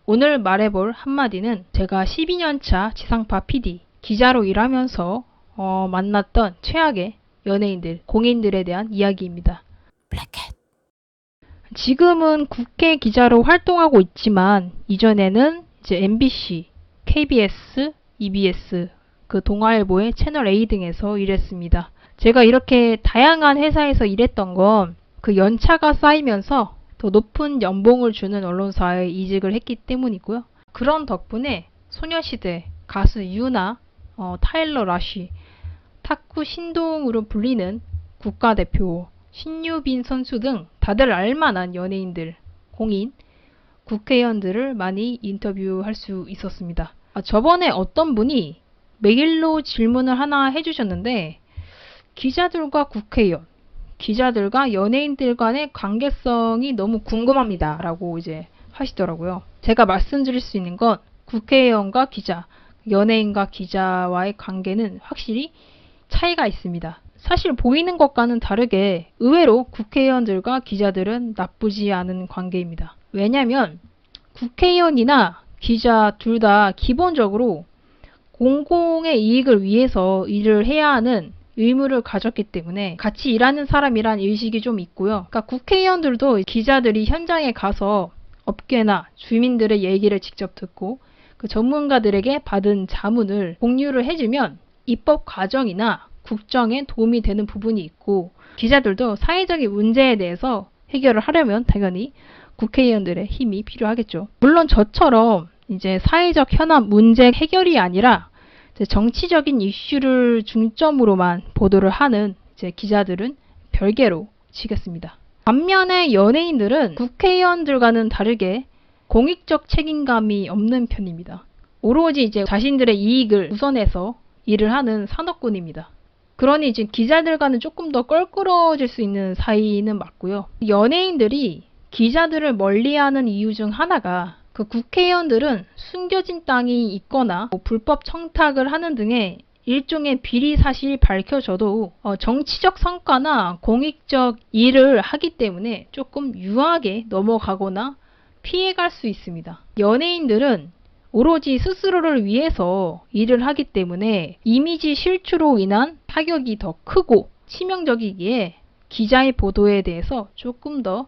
오늘 말해볼 한마디는 제가 12년차 지상파 PD, 기자로 일하면서 만났던 최악의 연예인들, 공인들에 대한 이야기입니다. 블랙캣. 지금은 국회 기자로 활동하고 있지만 이전에는 이제 MBC, KBS, EBS, 그 동아일보의 채널 A 등에서 일했습니다. 제가 이렇게 다양한 회사에서 일했던 건 그 연차가 쌓이면서 더 높은 연봉을 주는 언론사에 이직을 했기 때문이고요. 그런 덕분에 소녀시대, 가수 유나, 타일러 라쉬, 탁구 신동으로 불리는 국가대표 신유빈 선수 등 다들 알만한 연예인들, 공인, 국회의원들을 많이 인터뷰할 수 있었습니다. 저번에 어떤 분이 메일로 질문을 하나 해주셨는데 기자들과 국회의원, 기자들과 연예인들 간의 관계성이 너무 궁금합니다 라고 이제 하시더라고요. 제가 말씀드릴 수 있는 건 국회의원과 기자, 연예인과 기자와의 관계는 확실히 차이가 있습니다. 사실 보이는 것과는 다르게 의외로 국회의원들과 기자들은 나쁘지 않은 관계입니다. 왜냐하면 국회의원이나 기자 둘 다 기본적으로 공공의 이익을 위해서 일을 해야 하는 의무를 가졌기 때문에 같이 일하는 사람이란 의식이 좀 있고요. 그러니까 국회의원들도 기자들이 현장에 가서 업계나 주민들의 얘기를 직접 듣고 그 전문가들에게 받은 자문을 공유를 해주면 입법 과정이나 국정에 도움이 되는 부분이 있고 기자들도 사회적인 문제에 대해서 해결을 하려면 당연히 국회의원들의 힘이 필요하겠죠. 물론 저처럼 이제 사회적 현안 문제 해결이 아니라 정치적인 이슈를 중점으로만 보도를 하는 이제 기자들은 별개로 치겠습니다. 반면에 연예인들은 국회의원들과는 다르게 공익적 책임감이 없는 편입니다. 오로지 이제 자신들의 이익을 우선해서 일을 하는 산업군입니다. 그러니 지금 기자들과는 조금 더 껄끄러워질 수 있는 사이는 맞고요. 연예인들이 기자들을 멀리하는 이유 중 하나가 그 국회의원들은 숨겨진 땅이 있거나 불법 청탁을 하는 등의 일종의 비리 사실이 밝혀져도 정치적 성과나 공익적 일을 하기 때문에 조금 유하게 넘어가거나 피해갈 수 있습니다. 연예인들은 오로지 스스로를 위해서 일을 하기 때문에 이미지 실추로 인한 타격이 더 크고 치명적이기에 기자의 보도에 대해서 조금 더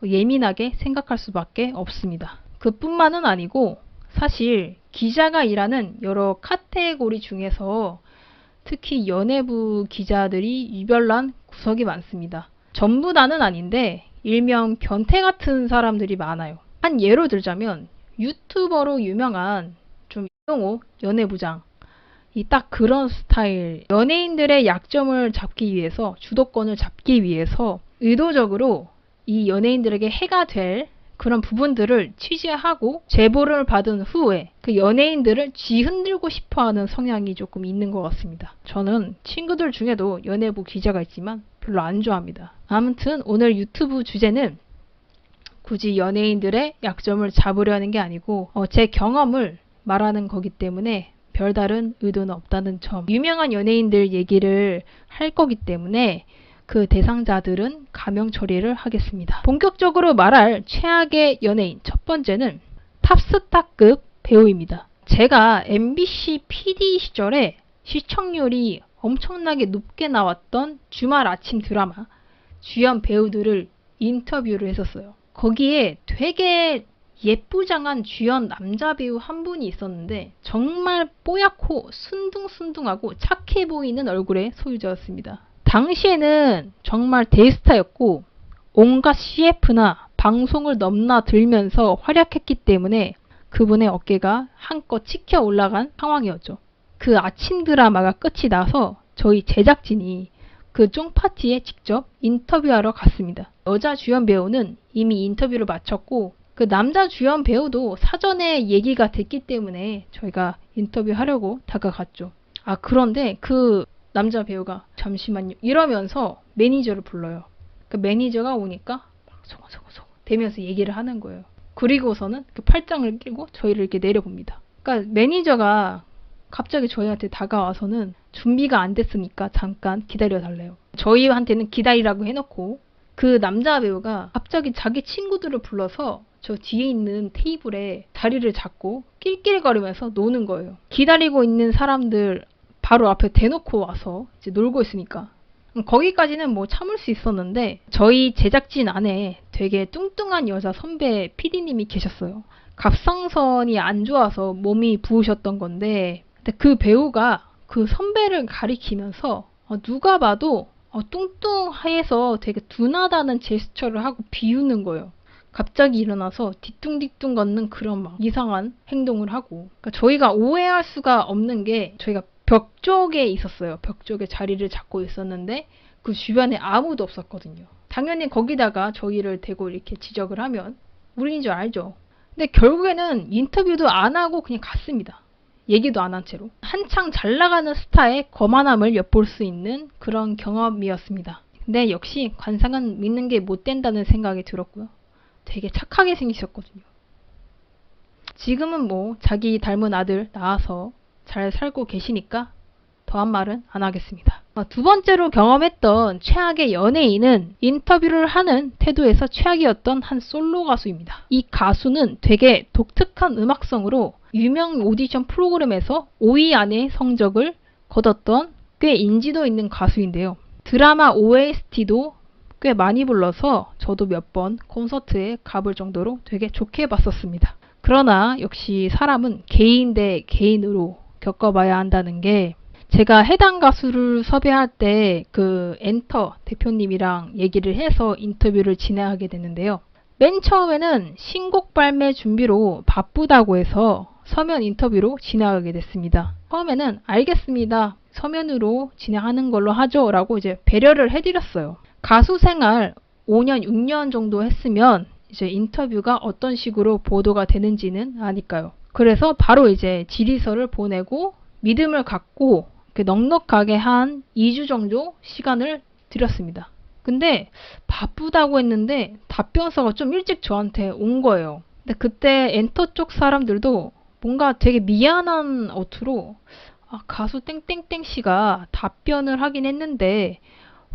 예민하게 생각할 수밖에 없습니다. 그뿐만은 아니고 사실 기자가 일하는 여러 카테고리 중에서 특히 연예부 기자들이 유별난 구석이 많습니다. 전부 다는 아닌데 일명 변태 같은 사람들이 많아요. 한 예로 들자면 유튜버로 유명한 좀 이용호 연예부장 이 딱 그런 스타일. 연예인들의 약점을 잡기 위해서 주도권을 잡기 위해서 의도적으로 이 연예인들에게 해가 될 그런 부분들을 취재하고 제보를 받은 후에 그 연예인들을 쥐흔들고 싶어하는 성향이 조금 있는 것 같습니다. 저는 친구들 중에도 연예부 기자가 있지만 별로 안 좋아합니다. 아무튼 오늘 유튜브 주제는 굳이 연예인들의 약점을 잡으려는 게 아니고 제 경험을 말하는 거기 때문에 별다른 의도는 없다는 점. 유명한 연예인들 얘기를 할 거기 때문에 그 대상자들은 가명 처리를 하겠습니다. 본격적으로 말할 최악의 연예인 첫 번째는 탑스타급 배우입니다. 제가 MBC PD 시절에 시청률이 엄청나게 높게 나왔던 주말 아침 드라마 주연 배우들을 인터뷰를 했었어요. 거기에 되게 예쁘장한 주연 남자 배우 한 분이 있었는데 정말 뽀얗고 순둥순둥하고 착해 보이는 얼굴의 소유자였습니다. 당시에는 정말 대스타였고 온갖 CF나 방송을 넘나들면서 활약했기 때문에 그분의 어깨가 한껏 치켜 올라간 상황이었죠. 그 아침 드라마가 끝이 나서 저희 제작진이 그 쫑파티에 직접 인터뷰하러 갔습니다. 여자 주연 배우는 이미 인터뷰를 마쳤고 그 남자 주연 배우도 사전에 얘기가 됐기 때문에 저희가 인터뷰하려고 다가갔죠. 그런데 그 남자 배우가 잠시만요 이러면서 매니저를 불러요. 그 매니저가 오니까 소곤소곤 대면서 얘기를 하는 거예요. 그리고서는 그 팔짱을 끼고 저희를 이렇게 내려봅니다. 그러니까 매니저가 갑자기 저희한테 다가와서는 준비가 안 됐으니까 잠깐 기다려달래요. 저희한테는 기다리라고 해놓고 그 남자 배우가 갑자기 자기 친구들을 불러서 저 뒤에 있는 테이블에 다리를 잡고 낄낄거리면서 노는 거예요. 기다리고 있는 사람들 바로 앞에 대놓고 와서 이제 놀고 있으니까. 거기까지는 뭐 참을 수 있었는데 저희 제작진 안에 되게 뚱뚱한 여자 선배 PD님이 계셨어요. 갑상선이 안 좋아서 몸이 부으셨던 건데 근데 그 배우가 그 선배를 가리키면서 누가 봐도 뚱뚱해서 되게 둔하다는 제스처를 하고 비우는 거예요. 갑자기 일어나서 뒤뚱뒤뚱 걷는 그런 막 이상한 행동을 하고. 그러니까 저희가 오해할 수가 없는 게 저희가 벽 쪽에 있었어요. 벽 쪽에 자리를 잡고 있었는데 그 주변에 아무도 없었거든요. 당연히 거기다가 저희를 대고 이렇게 지적을 하면 우리인 줄 알죠. 근데 결국에는 인터뷰도 안 하고 그냥 갔습니다. 얘기도 안 한 채로. 한창 잘 나가는 스타의 거만함을 엿볼 수 있는 그런 경험이었습니다. 근데 역시 관상은 믿는 게 못 된다는 생각이 들었고요. 되게 착하게 생기셨거든요. 지금은 뭐 자기 닮은 아들 낳아서 잘 살고 계시니까 더한 말은 안 하겠습니다. 두 번째로 경험했던 최악의 연예인은 인터뷰를 하는 태도에서 최악이었던 한 솔로 가수입니다. 이 가수는 되게 독특한 음악성으로 유명 오디션 프로그램에서 5위 안에 성적을 거뒀던 꽤 인지도 있는 가수인데요. 드라마 OST도 꽤 많이 불러서 저도 몇 번 콘서트에 가볼 정도로 되게 좋게 봤었습니다. 그러나 역시 사람은 개인 대 개인으로 겪어봐야 한다는 게 제가 해당 가수를 섭외할 때 그 엔터 대표님이랑 얘기를 해서 인터뷰를 진행하게 됐는데요. 맨 처음에는 신곡 발매 준비로 바쁘다고 해서 서면 인터뷰로 진행하게 됐습니다. 처음에는 알겠습니다. 서면으로 진행하는 걸로 하죠. 라고 이제 배려를 해드렸어요. 가수 생활 5년, 6년 정도 했으면 이제 인터뷰가 어떤 식으로 보도가 되는지는 아니까요. 그래서 바로 이제 질의서를 보내고 믿음을 갖고 넉넉하게 한 2주 정도 시간을 드렸습니다. 근데 바쁘다고 했는데 답변서가 좀 일찍 저한테 온 거예요. 근데 그때 엔터 쪽 사람들도 뭔가 되게 미안한 어투로 가수 땡땡땡 씨가 답변을 하긴 했는데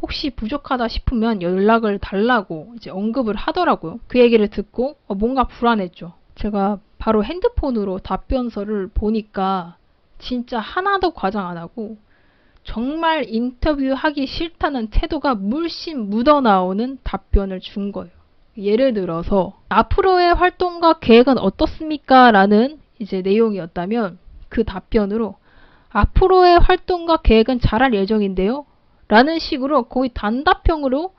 혹시 부족하다 싶으면 연락을 달라고 이제 언급을 하더라고요. 그 얘기를 듣고 뭔가 불안했죠. 제가 바로 핸드폰으로 답변서를 보니까 진짜 하나도 과장 안 하고 정말 인터뷰하기 싫다는 태도가 물씬 묻어나오는 답변을 준 거예요. 예를 들어서 앞으로의 활동과 계획은 어떻습니까? 라는 이제 내용이었다면 그 답변으로 앞으로의 활동과 계획은 잘할 예정인데요. 라는 식으로 거의 단답형으로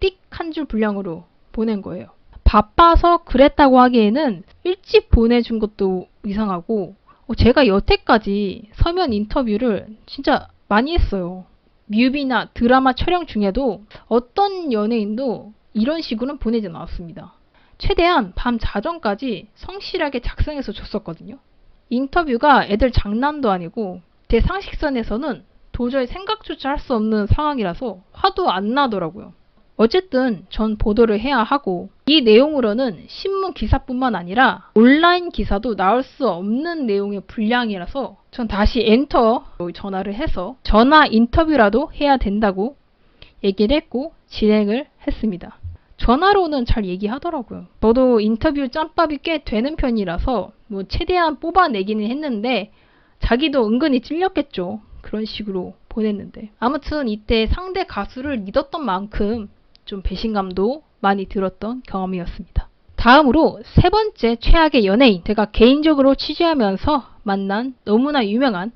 띡 한 줄 분량으로 보낸 거예요. 바빠서 그랬다고 하기에는 일찍 보내준 것도 이상하고 제가 여태까지 서면 인터뷰를 진짜 많이 했어요. 뮤비나 드라마 촬영 중에도 어떤 연예인도 이런 식으로는 보내진 않았습니다. 최대한 밤 자정까지 성실하게 작성해서 줬었거든요. 인터뷰가 애들 장난도 아니고 제 상식선에서는 도저히 생각조차 할 수 없는 상황이라서 화도 안 나더라고요. 어쨌든 전 보도를 해야 하고 이 내용으로는 신문 기사뿐만 아니라 온라인 기사도 나올 수 없는 내용의 분량이라서 전 다시 엔터 전화를 해서 전화 인터뷰라도 해야 된다고 얘기를 했고 진행을 했습니다. 전화로는 잘 얘기하더라고요. 저도 인터뷰 짬밥이 꽤 되는 편이라서 뭐 최대한 뽑아내기는 했는데 자기도 은근히 찔렸겠죠. 그런 식으로 보냈는데 아무튼 이때 상대 가수를 믿었던 만큼 좀 배신감도 많이 들었던 경험이었습니다. 다음으로 세 번째 최악의 연예인, 제가 개인적으로 취재하면서 만난 너무나 유명한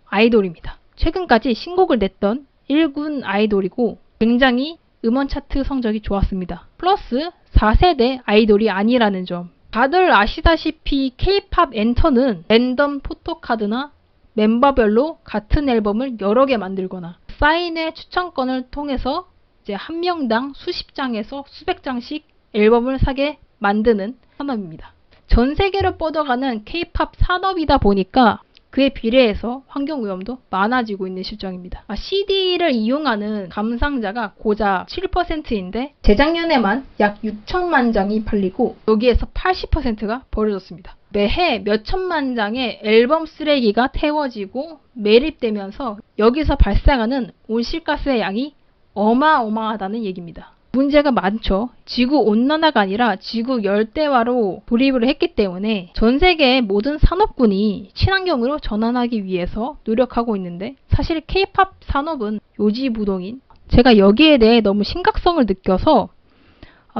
아이돌입니다. 최근까지 신곡을 냈던 1군 아이돌이고 굉장히 음원 차트 성적이 좋았습니다. 플러스 4세대 아이돌이 아니라는 점. 다들 아시다시피 K-팝 엔터는 랜덤 포토카드나 멤버별로 같은 앨범을 여러 개 만들거나 사인회 추천권을 통해서 이제 한 명당 수십 장에서 수백 장씩 앨범을 사게 만드는 산업입니다. 전 세계로 뻗어가는 K-팝 산업이다 보니까 그에 비례해서 환경오염도 많아지고 있는 실정입니다. CD를 이용하는 감상자가 고작 7%인데 재작년에만 약 6천만 장이 팔리고 여기에서 80%가 버려졌습니다. 매해 몇천만 장의 앨범 쓰레기가 태워지고 매립되면서 여기서 발생하는 온실가스의 양이 어마어마하다는 얘기입니다. 문제가 많죠. 지구 온난화가 아니라 지구 열대화로 돌입을 했기 때문에 전 세계의 모든 산업군이 친환경으로 전환하기 위해서 노력하고 있는데 사실 K-팝 산업은 요지부동인, 제가 여기에 대해 너무 심각성을 느껴서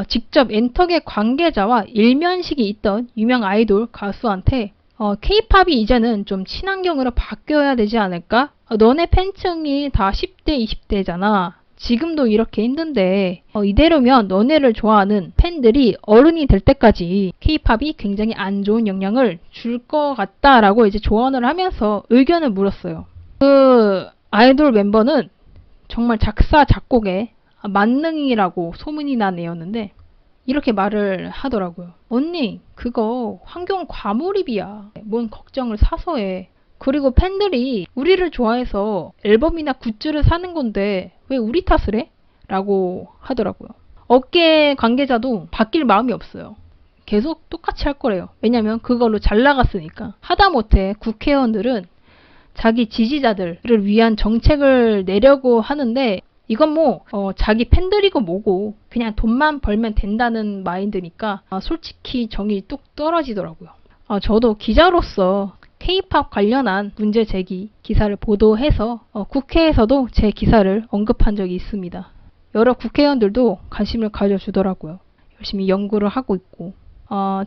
직접 엔터계 관계자와 일면식이 있던 유명 아이돌 가수한테 K-팝이 이제는 좀 친환경으로 바뀌어야 되지 않을까? 너네 팬층이 다 10대, 20대잖아. 지금도 이렇게 힘든데 이대로면 너네를 좋아하는 팬들이 어른이 될 때까지 K-팝이 굉장히 안 좋은 영향을 줄 것 같다라고 이제 조언을 하면서 의견을 물었어요. 그 아이돌 멤버는 정말 작사, 작곡에 만능이라고 소문이 난 애였는데 이렇게 말을 하더라고요. 언니, 그거 환경 과몰입이야. 뭔 걱정을 사서 해. 그리고 팬들이 우리를 좋아해서 앨범이나 굿즈를 사는 건데 왜 우리 탓을 해? 라고 하더라고요. 업계 관계자도 바뀔 마음이 없어요. 계속 똑같이 할 거래요. 왜냐면 그걸로 잘 나갔으니까. 하다못해 국회의원들은 자기 지지자들을 위한 정책을 내려고 하는데 이건 자기 팬들이고 뭐고 그냥 돈만 벌면 된다는 마인드니까 솔직히 정이 뚝 떨어지더라고요. 저도 기자로서 K-팝 관련한 문제 제기 기사를 보도해서 국회에서도 제 기사를 언급한 적이 있습니다. 여러 국회의원들도 관심을 가져주더라고요. 열심히 연구를 하고 있고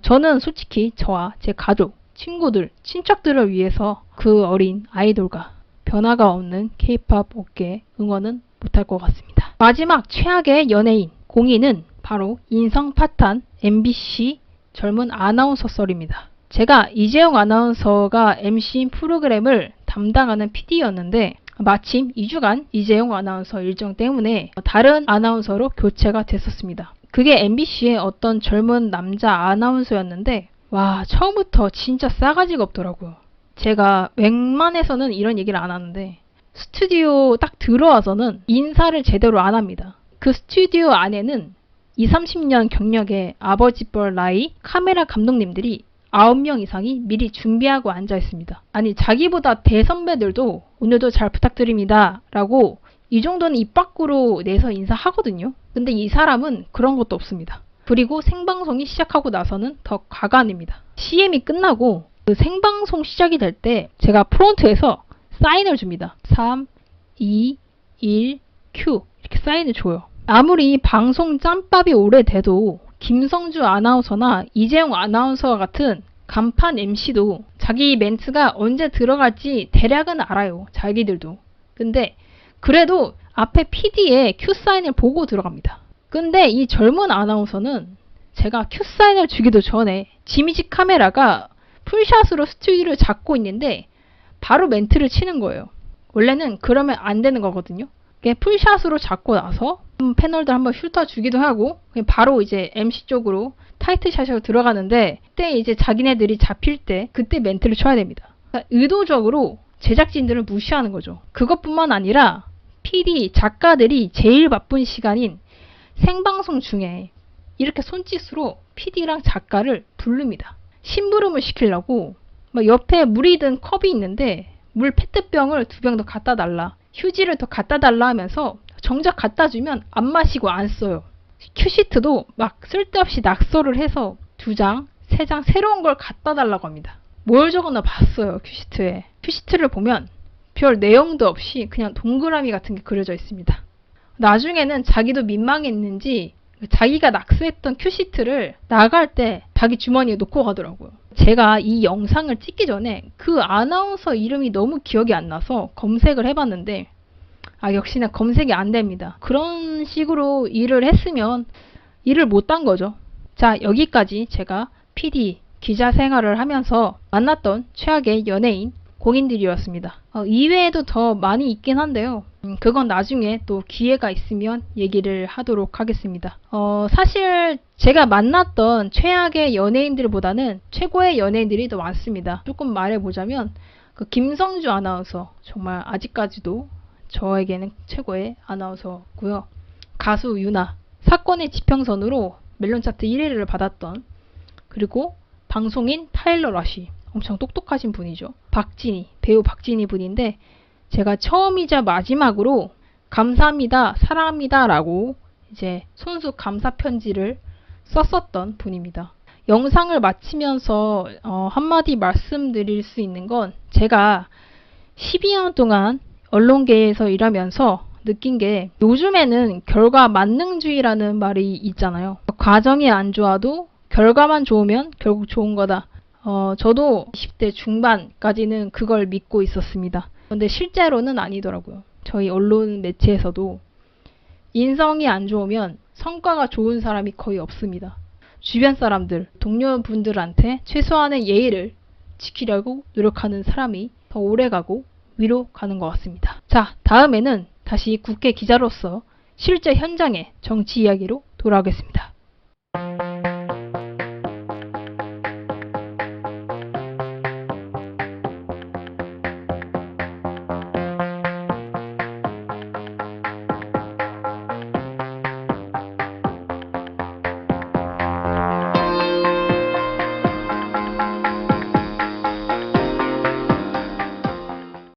저는 솔직히 저와 제 가족, 친구들, 친척들을 위해서 그 어린 아이돌과 변화가 없는 K-팝 업계에 응원은 못할 것 같습니다. 마지막 최악의 연예인 공인은 바로 인성 파탄 MBC 젊은 아나운서 썰입니다. 제가 이재용 아나운서가 MC인 프로그램을 담당하는 PD였는데 마침 2주간 이재용 아나운서 일정 때문에 다른 아나운서로 교체가 됐었습니다. 그게 MBC의 어떤 젊은 남자 아나운서였는데 와, 처음부터 진짜 싸가지가 없더라고요. 제가 웬만해서는 이런 얘기를 안 하는데 스튜디오 딱 들어와서는 인사를 제대로 안 합니다. 그 스튜디오 안에는 20, 30년 경력의 아버지뻘 나이 카메라 감독님들이 9명 이상이 미리 준비하고 앉아 있습니다. 아니, 자기보다 대선배들도 오늘도 잘 부탁드립니다 라고 이 정도는 입 밖으로 내서 인사하거든요. 근데 이 사람은 그런 것도 없습니다. 그리고 생방송이 시작하고 나서는 더 과간입니다. CM이 끝나고 그 생방송 시작이 될 때 제가 프론트에서 사인을 줍니다. 3, 2, 1, 큐 이렇게 사인을 줘요. 아무리 방송 짬밥이 오래돼도 김성주 아나운서나 이재용 아나운서와 같은 간판 MC도 자기 멘트가 언제 들어갈지 대략은 알아요. 자기들도. 근데 그래도 앞에 PD의 큐 사인을 보고 들어갑니다. 근데 이 젊은 아나운서는 제가 큐 사인을 주기도 전에 지미지 카메라가 풀샷으로 스튜디오를 잡고 있는데 바로 멘트를 치는 거예요. 원래는 그러면 안 되는 거거든요. 풀샷으로 잡고 나서 패널들 한번 훑어 주기도 하고 바로 이제 MC 쪽으로 타이트샷으로 들어가는데 그때 이제 자기네들이 잡힐 때 그때 멘트를 쳐야 됩니다. 그러니까 의도적으로 제작진들을 무시하는 거죠. 그것뿐만 아니라 PD, 작가들이 제일 바쁜 시간인 생방송 중에 이렇게 손짓으로 PD랑 작가를 부릅니다. 심부름을 시키려고 막 옆에 물이 든 컵이 있는데 물 페트병을 2병 더 갖다 달라. 휴지를 더 갖다 달라 하면서 정작 갖다 주면 안 마시고 안 써요. 큐시트도 막 쓸데없이 낙서를 해서 2장, 3장 새로운 걸 갖다 달라고 합니다. 뭘 적어나 봤어요, 큐시트에. 큐시트를 보면 별 내용도 없이 그냥 동그라미 같은 게 그려져 있습니다. 나중에는 자기도 민망했는지 자기가 낙서했던 큐시트를 나갈 때 자기 주머니에 놓고 가더라고요. 제가 이 영상을 찍기 전에 그 아나운서 이름이 너무 기억이 안 나서 검색을 해봤는데 역시나 검색이 안 됩니다. 그런 식으로 일을 했으면 일을 못한 거죠. 자, 여기까지 제가 PD, 기자 생활을 하면서 만났던 최악의 연예인 공인들이었습니다. 이외에도 더 많이 있긴 한데요. 그건 나중에 또 기회가 있으면 얘기를 하도록 하겠습니다. 사실 제가 만났던 최악의 연예인들보다는 최고의 연예인들이 더 많습니다. 조금 말해보자면 그 김성주 아나운서 정말 아직까지도 저에게는 최고의 아나운서고요. 가수 유나, 사건의 지평선으로 멜론 차트 1위를 받았던, 그리고 방송인 타일러 라쉬, 엄청 똑똑하신 분이죠. 박진희, 배우 박진희 분인데 제가 처음이자 마지막으로 감사합니다, 사랑합니다 라고 이제 손수 감사 편지를 썼었던 분입니다. 영상을 마치면서 한마디 말씀드릴 수 있는 건 제가 12년 동안 언론계에서 일하면서 느낀 게 요즘에는 결과 만능주의라는 말이 있잖아요. 과정이 안 좋아도 결과만 좋으면 결국 좋은 거다. 저도 20대 중반까지는 그걸 믿고 있었습니다. 그런데 실제로는 아니더라고요. 저희 언론 매체에서도 인성이 안 좋으면 성과가 좋은 사람이 거의 없습니다. 주변 사람들, 동료분들한테 최소한의 예의를 지키려고 노력하는 사람이 더 오래가고 위로 가는 것 같습니다. 자, 다음에는 다시 국회 기자로서 실제 현장의 정치 이야기로 돌아오겠습니다.